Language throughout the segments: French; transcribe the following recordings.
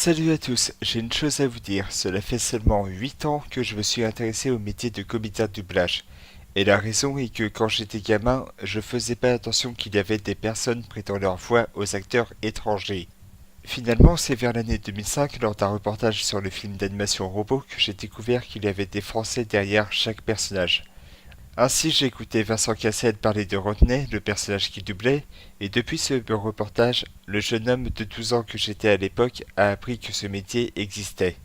Salut à tous, j'ai une chose à vous dire, cela fait seulement 8 ans que je me suis intéressé au métier de comédien de doublage. Et la raison est que quand j'étais gamin, je faisais pas attention qu'il y avait des personnes prêtant leur voix aux acteurs étrangers. Finalement, c'est vers l'année 2005, lors d'un reportage sur le film d'animation Robot, que j'ai découvert qu'il y avait des Français derrière chaque personnage. Ainsi, j'ai écouté Vincent Cassel parler de Rodney, le personnage qu'il doublait, et depuis ce reportage, le jeune homme de 12 ans que j'étais à l'époque a appris que ce métier existait.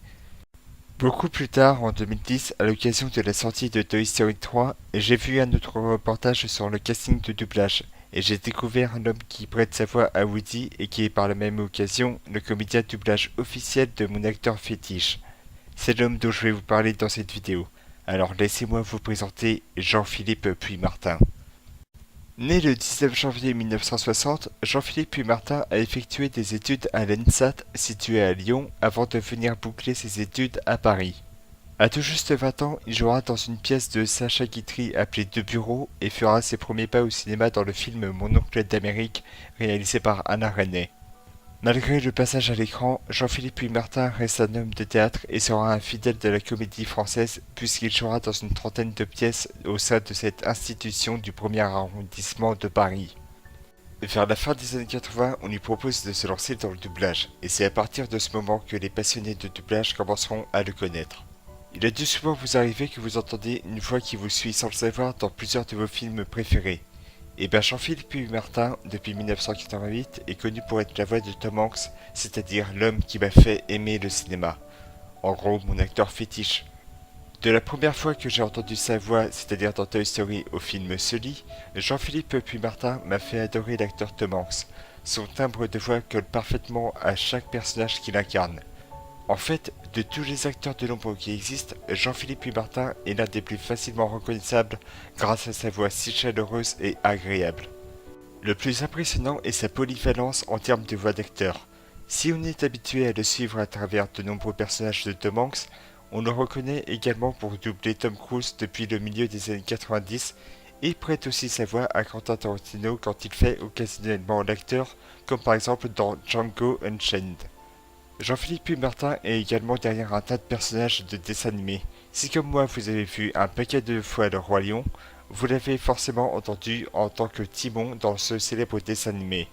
Beaucoup plus tard, en 2010, à l'occasion de la sortie de Toy Story 3, j'ai vu un autre reportage sur le casting de doublage, et j'ai découvert un homme qui prête sa voix à Woody et qui est par la même occasion le comédien de doublage officiel de mon acteur fétiche. C'est l'homme dont je vais vous parler dans cette vidéo. Alors laissez-moi vous présenter Jean-Philippe Puy-Martin. Né le 19 janvier 1960, Jean-Philippe Puy-Martin a effectué des études à l'ENSAT située à Lyon avant de venir boucler ses études à Paris. À tout juste 20 ans, il jouera dans une pièce de Sacha Guitry appelée De Bureau et fera ses premiers pas au cinéma dans le film Mon oncle d'Amérique réalisé par Alain Resnais. Malgré le passage à l'écran, Jean-Philippe Puy-Martin reste un homme de théâtre et sera un fidèle de la comédie française puisqu'il jouera dans une trentaine de pièces au sein de cette institution du premier arrondissement de Paris. Vers la fin des années 80, on lui propose de se lancer dans le doublage, et c'est à partir de ce moment que les passionnés de doublage commenceront à le connaître. Il a dû souvent vous arriver que vous entendez une voix qui vous suit sans le savoir dans plusieurs de vos films préférés. Et bien Jean-Philippe Puy-Martin, depuis 1988, est connu pour être la voix de Tom Hanks, c'est-à-dire l'homme qui m'a fait aimer le cinéma. En gros, mon acteur fétiche. De la première fois que j'ai entendu sa voix, c'est-à-dire dans Toy Story au film Sully, Jean-Philippe Puy-Martin m'a fait adorer l'acteur Tom Hanks. Son timbre de voix colle parfaitement à chaque personnage qu'il incarne. En fait, de tous les acteurs de l'ombre qui existent, Jean-Philippe Puy-Martin est l'un des plus facilement reconnaissables grâce à sa voix si chaleureuse et agréable. Le plus impressionnant est sa polyvalence en termes de voix d'acteur. Si on est habitué à le suivre à travers de nombreux personnages de Tom Hanks, on le reconnaît également pour doubler Tom Cruise depuis le milieu des années 90 et prête aussi sa voix à Quentin Tarantino quand il fait occasionnellement l'acteur, comme par exemple dans Django Unchained. Jean-Philippe Puy-Martin est également derrière un tas de personnages de dessins animés. Si comme moi vous avez vu un paquet de fois le Roi Lion, vous l'avez forcément entendu en tant que Timon dans ce célèbre dessin animé.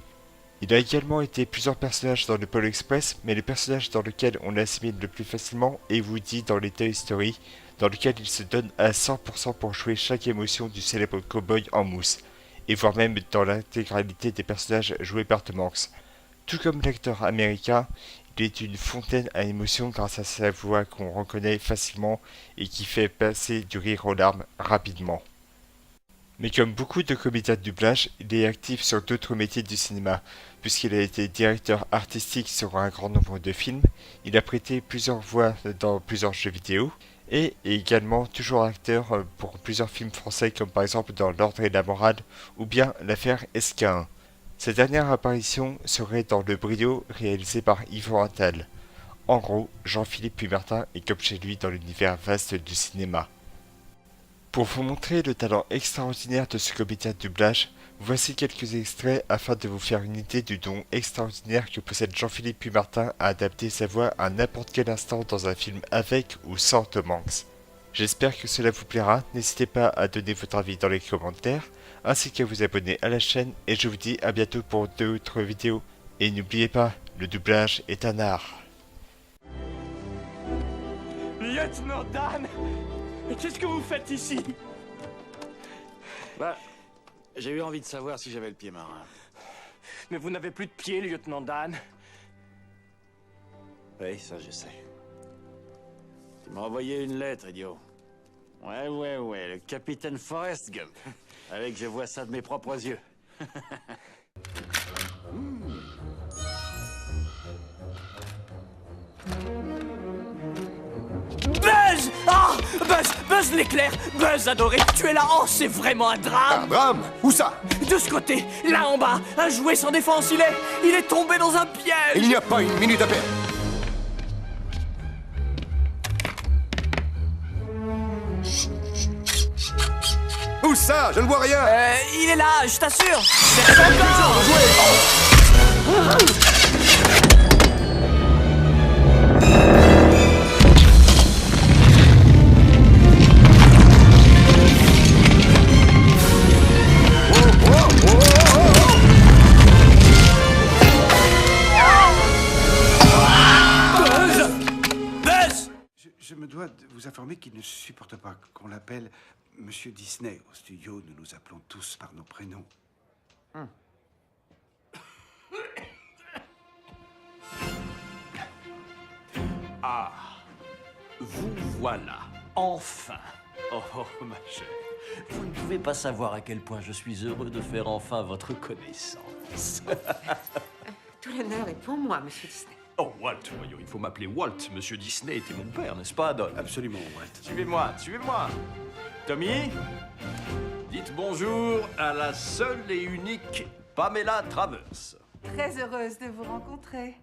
Il a également été plusieurs personnages dans le Pôle Express, mais le personnage dans lequel on l'assimile le plus facilement est Woody dans les Toy Story, dans lequel il se donne à 100% pour jouer chaque émotion du célèbre cowboy en mousse, et voire même dans l'intégralité des personnages joués par Tom Hanks. Tout comme l'acteur américain, il est une fontaine à émotions grâce à sa voix qu'on reconnaît facilement et qui fait passer du rire aux larmes rapidement. Mais comme beaucoup de comédiens de doublage, il est actif sur d'autres métiers du cinéma, puisqu'il a été directeur artistique sur un grand nombre de films, il a prêté plusieurs voix dans plusieurs jeux vidéo, et est également toujours acteur pour plusieurs films français comme par exemple dans L'Ordre et la Morale ou bien l'affaire SK1. Sa dernière apparition serait dans Le Brio réalisé par Yvan Attal. En gros, Jean-Philippe Puy-Martin est comme chez lui dans l'univers vaste du cinéma. Pour vous montrer le talent extraordinaire de ce comédien de doublage, voici quelques extraits afin de vous faire une idée du don extraordinaire que possède Jean-Philippe Puy-Martin à adapter sa voix à n'importe quel instant dans un film avec ou sans Tom Hanks. J'espère que cela vous plaira, n'hésitez pas à donner votre avis dans les commentaires, ainsi qu'à vous abonner à la chaîne, et je vous dis à bientôt pour d'autres vidéos. Et n'oubliez pas, le doublage est un art. Lieutenant Dan, mais qu'est-ce que vous faites ici? Bah, j'ai eu envie de savoir si j'avais le pied marin. Mais vous n'avez plus de pied, lieutenant Dan. Oui, ça je sais. Tu m'as envoyé une lettre, idiot. Ouais, le capitaine Forrest Gump. Avec je vois ça de mes propres yeux. Buzz! Ah! Buzz l'éclair! Buzz adoré! Tu es là! Oh, c'est vraiment un drame! Un drame? Où ça? De ce côté, là en bas, un jouet sans défense, il est tombé dans un piège! Il n'y a pas une minute à perdre. Où ça? Je ne vois rien. Il est là, je t'assure! C'est encore! informer qu'il ne supporte pas qu'on l'appelle Monsieur Disney. Au studio, nous nous appelons tous par nos prénoms. Ah, vous voilà, enfin. Oh, oh, ma chère, vous ne pouvez pas savoir à quel point je suis heureux de faire enfin votre connaissance. Tout l'honneur est pour moi, Monsieur Disney. Oh, Walt, voyons, il faut m'appeler Walt. Monsieur Disney était mon père, n'est-ce pas, Don? Absolument, Walt. Suivez-moi, suivez-moi. Tommy, dites bonjour à la seule et unique Pamela Travers. Très heureuse de vous rencontrer.